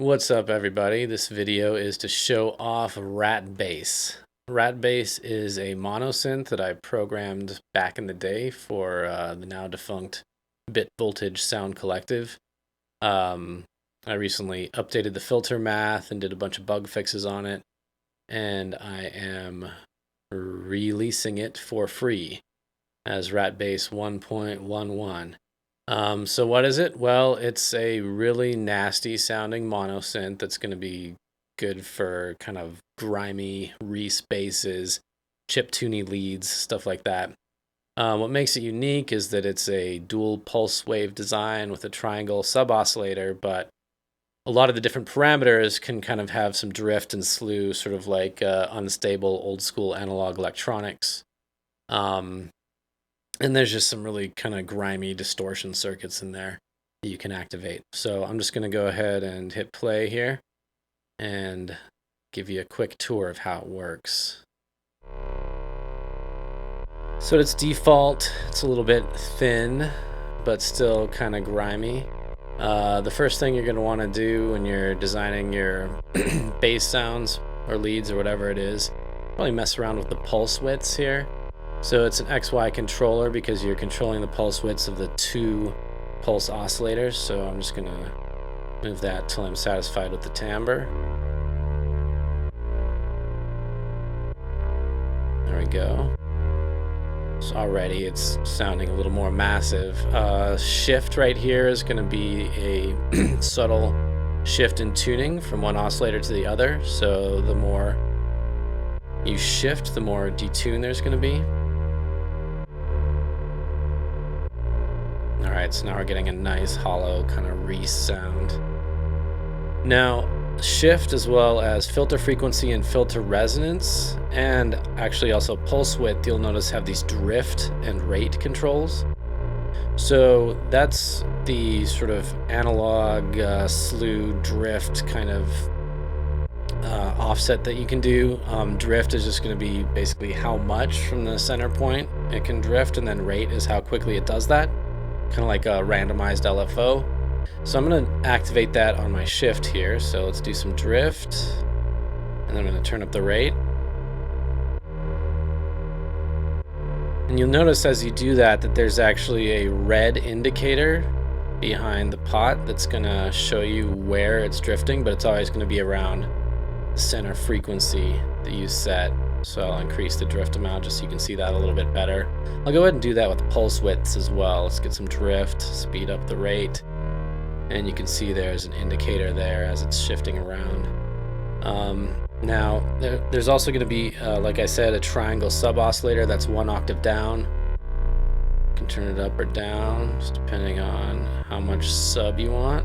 What's up, everybody? This video is to show off RatBass. RatBass is a monosynth that I programmed back in the day for the now defunct Bit Voltage Sound Collective. I recently updated the filter math and did a bunch of bug fixes on it, and I am releasing it for free as RatBass 1.11. So what is it? Well, it's a really nasty sounding monosynth that's going to be good for kind of grimy respaces, chiptune leads, stuff like that. What makes it unique is that it's a dual pulse wave design with a triangle sub-oscillator, but a lot of the different parameters can kind of have some drift and slew, sort of like unstable old school analog electronics. And there's just some really kind of grimy distortion circuits in there that you can activate. So I'm just going to go ahead and hit play here and give you a quick tour of how it works. So at its default, it's a little bit thin, but still kind of grimy. The first thing you're going to want to do when you're designing your bass sounds or leads or whatever it is, probably mess around with the pulse widths here. So it's an XY controller because you're controlling the pulse widths of the two pulse oscillators. So I'm just going to move that till I'm satisfied with the timbre. There we go. So already it's sounding a little more massive. Shift right here is going to be a subtle shift in tuning from one oscillator to the other. So the more you shift, the more detune there's going to be. Alright, so now we're getting a nice hollow kind of re-sound. Now, shift as well as filter frequency and filter resonance, and actually also pulse width, you'll notice have these drift and rate controls. So that's the sort of analog slew drift kind of offset that you can do. Drift is just going to be basically how much from the center point it can drift, and then rate is how quickly it does that. Kind of like a randomized LFO. So I'm going to activate that on my shift here. So let's do some drift, and then I'm going to turn up the rate. And you'll notice as you do that there's actually a red indicator behind the pot that's going to show you where it's drifting, but it's always going to be around the center frequency that you set. So I'll increase the drift amount just so you can see that a little bit better. I'll go ahead and do that with pulse widths as well. Let's get some drift, speed up the rate, and you can see there's an indicator there as it's shifting around. Now there's also going to be, like I said, a triangle sub-oscillator that's one octave down. You can turn it up or down, just depending on how much sub you want.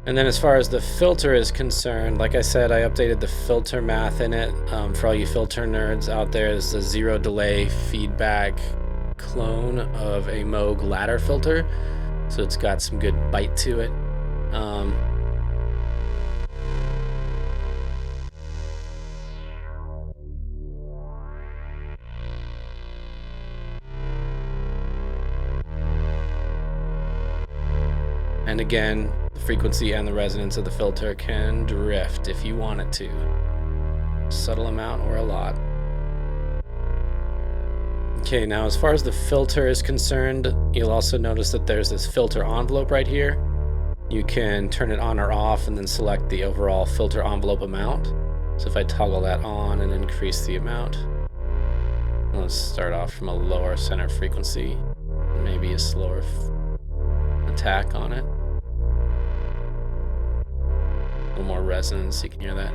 And then as far as the filter is concerned, like I said, I updated the filter math in it. For all you filter nerds out there, it's a zero delay feedback clone of a Moog ladder filter. So it's got some good bite to it. And again, the frequency and the resonance of the filter can drift if you want it to. Subtle amount or a lot. Okay, now as far as the filter is concerned, you'll also notice that there's this filter envelope right here. You can turn it on or off and then select the overall filter envelope amount. So if I toggle that on and increase the amount, let's start off from a lower center frequency, maybe a slower attack on it. A little more resonance, you can hear that.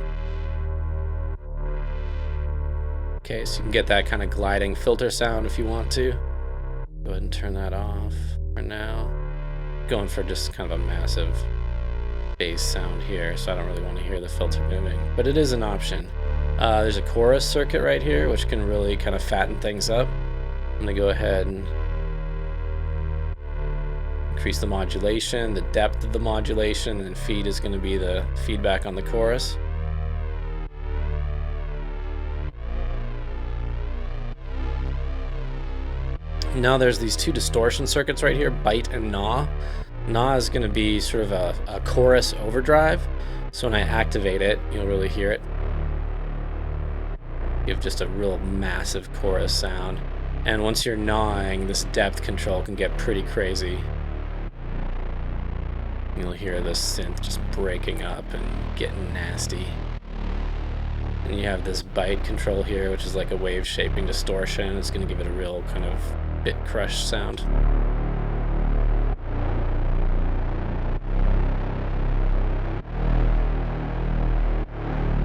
Okay, so you can get that kind of gliding filter sound if you want to. Go ahead and turn that off for now. Going for just kind of a massive bass sound here, so I don't really want to hear the filter moving, but it is an option. There's a chorus circuit right here, which can really kind of fatten things up. I'm going to go ahead and increase the modulation, the depth of the modulation, and feed is going to be the feedback on the chorus. Now there's these two distortion circuits right here, bite and gnaw. Nah is going to be sort of a chorus overdrive, so when I activate it, you'll really hear it. You have just a real massive chorus sound. And once you're gnawing, this depth control can get pretty crazy. You'll hear the synth just breaking up and getting nasty. And you have this bite control here, which is like a wave shaping distortion. It's going to give it a real kind of bit crush sound.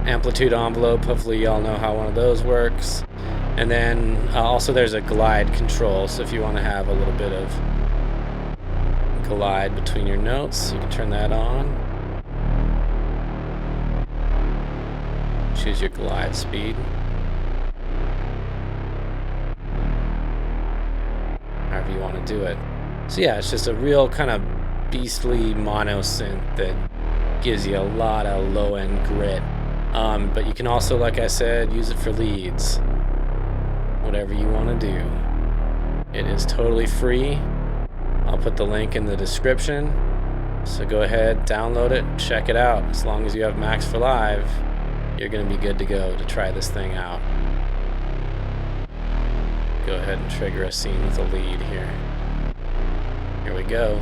Amplitude envelope, hopefully y'all know how one of those works. And then also there's a glide control, so if you want to have a little bit of glide between your notes, you can turn that on. Choose your glide speed. However you want to do it. So yeah, it's just a real kind of beastly mono synth that gives you a lot of low-end grit. But you can also, like I said, use it for leads. Whatever you want to do. It is totally free. I'll put the link in the description. So go ahead, download it, check it out. As long as you have Max for Live, you're going to be good to go to try this thing out. Go ahead and trigger a scene with a lead here. Here we go.